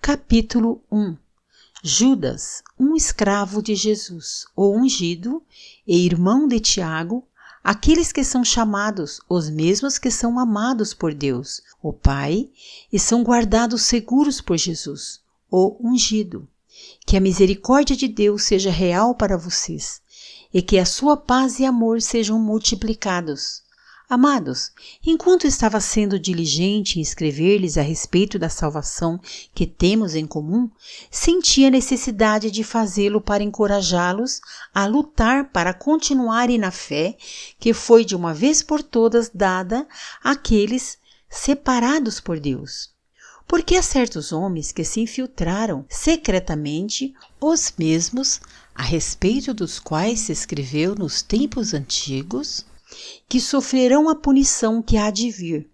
Capítulo 1. Judas, um escravo de Jesus, o ungido, e irmão de Tiago, aqueles que são chamados, os mesmos que são amados por Deus, o Pai, e são guardados seguros por Jesus, o ungido. Que a misericórdia de Deus seja real para vocês, e que a sua paz e amor sejam multiplicados. Amados, enquanto estava sendo diligente em escrever-lhes a respeito da salvação que temos em comum, senti a necessidade de fazê-lo para encorajá-los a lutar para continuarem na fé que foi de uma vez por todas dada àqueles separados por Deus. Porque há certos homens que se infiltraram secretamente, os mesmos a respeito dos quais se escreveu nos tempos antigos, que sofrerão a punição que há de vir.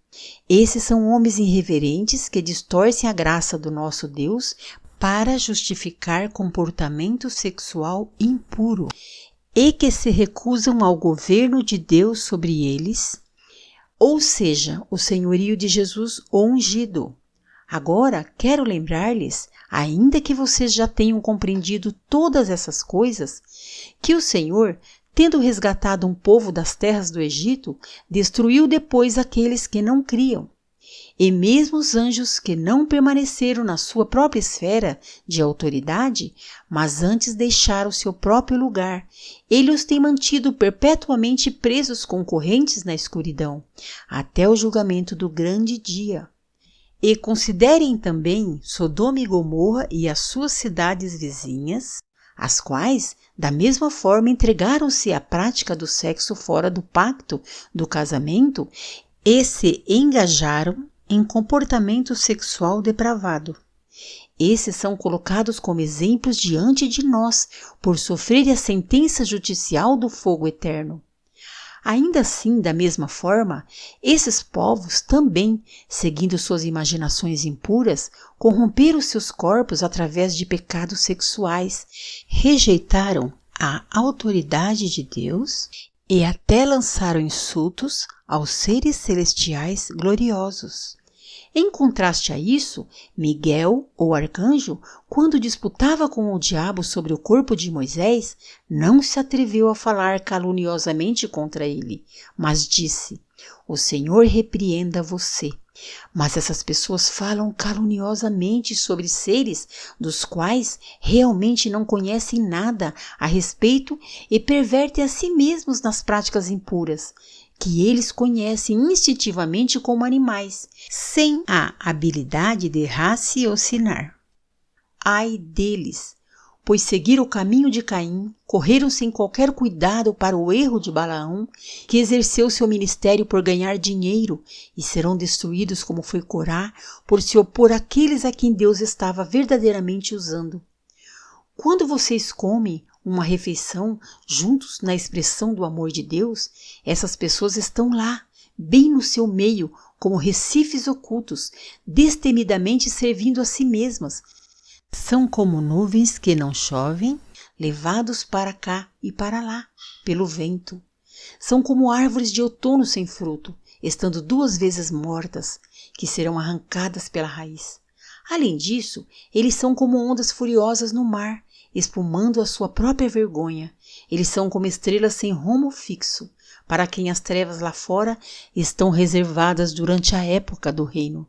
Esses são homens irreverentes que distorcem a graça do nosso Deus para justificar comportamento sexual impuro e que se recusam ao governo de Deus sobre eles, ou seja, o senhorio de Jesus o ungido. Agora, quero lembrar-lhes, ainda que vocês já tenham compreendido todas essas coisas, que o Senhor, tendo resgatado um povo das terras do Egito, destruiu depois aqueles que não criam. E mesmo os anjos que não permaneceram na sua própria esfera de autoridade, mas antes deixaram seu próprio lugar, ele os tem mantido perpetuamente presos com correntes na escuridão, até o julgamento do grande dia. E considerem também Sodoma e Gomorra e as suas cidades vizinhas, as quais, da mesma forma, entregaram-se à prática do sexo fora do pacto do casamento e se engajaram em comportamento sexual depravado. Esses são colocados como exemplos diante de nós por sofrerem a sentença judicial do fogo eterno. Ainda assim, da mesma forma, esses povos também, seguindo suas imaginações impuras, corromperam seus corpos através de pecados sexuais, rejeitaram a autoridade de Deus e até lançaram insultos aos seres celestiais gloriosos. Em contraste a isso, Miguel, o arcanjo, quando disputava com o diabo sobre o corpo de Moisés, não se atreveu a falar caluniosamente contra ele, mas disse: "O Senhor repreenda você." Mas essas pessoas falam caluniosamente sobre seres dos quais realmente não conhecem nada a respeito e pervertem a si mesmos nas práticas impuras, que eles conhecem instintivamente como animais, sem a habilidade de raciocinar. Ai deles, pois seguiram o caminho de Caim, correram sem qualquer cuidado para o erro de Balaão, que exerceu seu ministério por ganhar dinheiro, e serão destruídos como foi Corá, por se opor àqueles a quem Deus estava verdadeiramente usando. Quando vocês comem uma refeição juntos na expressão do amor de Deus, essas pessoas estão lá, bem no seu meio, como recifes ocultos, destemidamente servindo a si mesmas. São como nuvens que não chovem, levados para cá e para lá, pelo vento. São como árvores de outono sem fruto, estando 2 vezes mortas, que serão arrancadas pela raiz. Além disso, eles são como ondas furiosas no mar, espumando a sua própria vergonha. Eles são como estrelas sem rumo fixo, para quem as trevas lá fora estão reservadas durante a época do reino.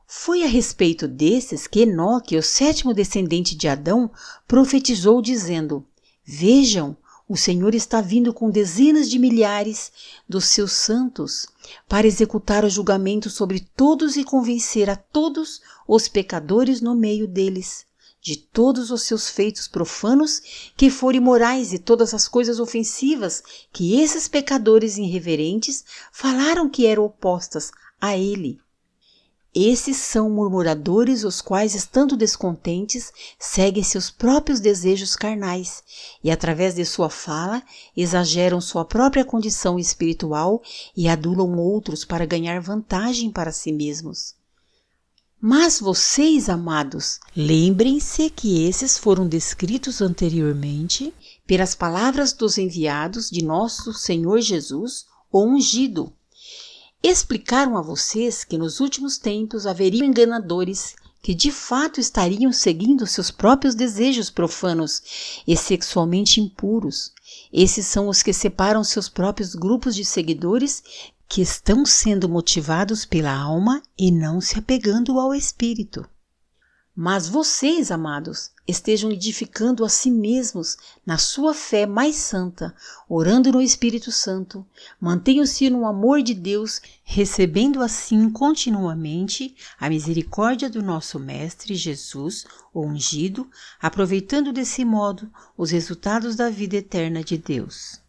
Foi a respeito desses que Enoque, o 7º descendente de Adão, profetizou dizendo: "Vejam, o Senhor está vindo com dezenas de milhares dos seus santos para executar o julgamento sobre todos e convencer a todos os pecadores no meio deles de todos os seus feitos profanos que forem imorais e todas as coisas ofensivas que esses pecadores irreverentes falaram que eram opostas a ele. Esses são murmuradores, os quais, estando descontentes, seguem seus próprios desejos carnais e, através de sua fala, exageram sua própria condição espiritual e adulam outros para ganhar vantagem para si mesmos. Mas vocês, amados, lembrem-se que esses foram descritos anteriormente pelas palavras dos enviados de nosso Senhor Jesus, o ungido. Explicaram a vocês que nos últimos tempos haveriam enganadores que de fato estariam seguindo seus próprios desejos profanos e sexualmente impuros. Esses são os que separam seus próprios grupos de seguidores que estão sendo motivados pela alma e não se apegando ao espírito. Mas vocês, amados, estejam edificando a si mesmos na sua fé mais santa, orando no Espírito Santo, mantenham-se no amor de Deus, recebendo assim continuamente a misericórdia do nosso Mestre Jesus, o ungido, aproveitando desse modo os resultados da vida eterna de Deus.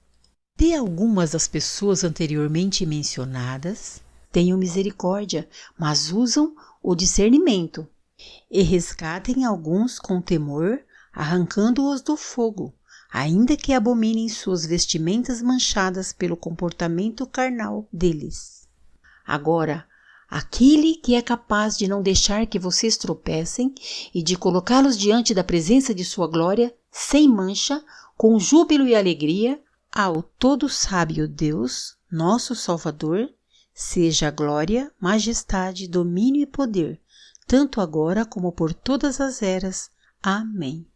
De algumas das pessoas anteriormente mencionadas, tenham misericórdia, mas usam o discernimento, e resgatem alguns com temor, arrancando-os do fogo, ainda que abominem suas vestimentas manchadas pelo comportamento carnal deles. Agora, aquele que é capaz de não deixar que vocês tropecem e de colocá-los diante da presença de sua glória, sem mancha, com júbilo e alegria, ao todo sábio Deus, nosso Salvador, seja a glória, majestade, domínio e poder, tanto agora como por todas as eras. Amém.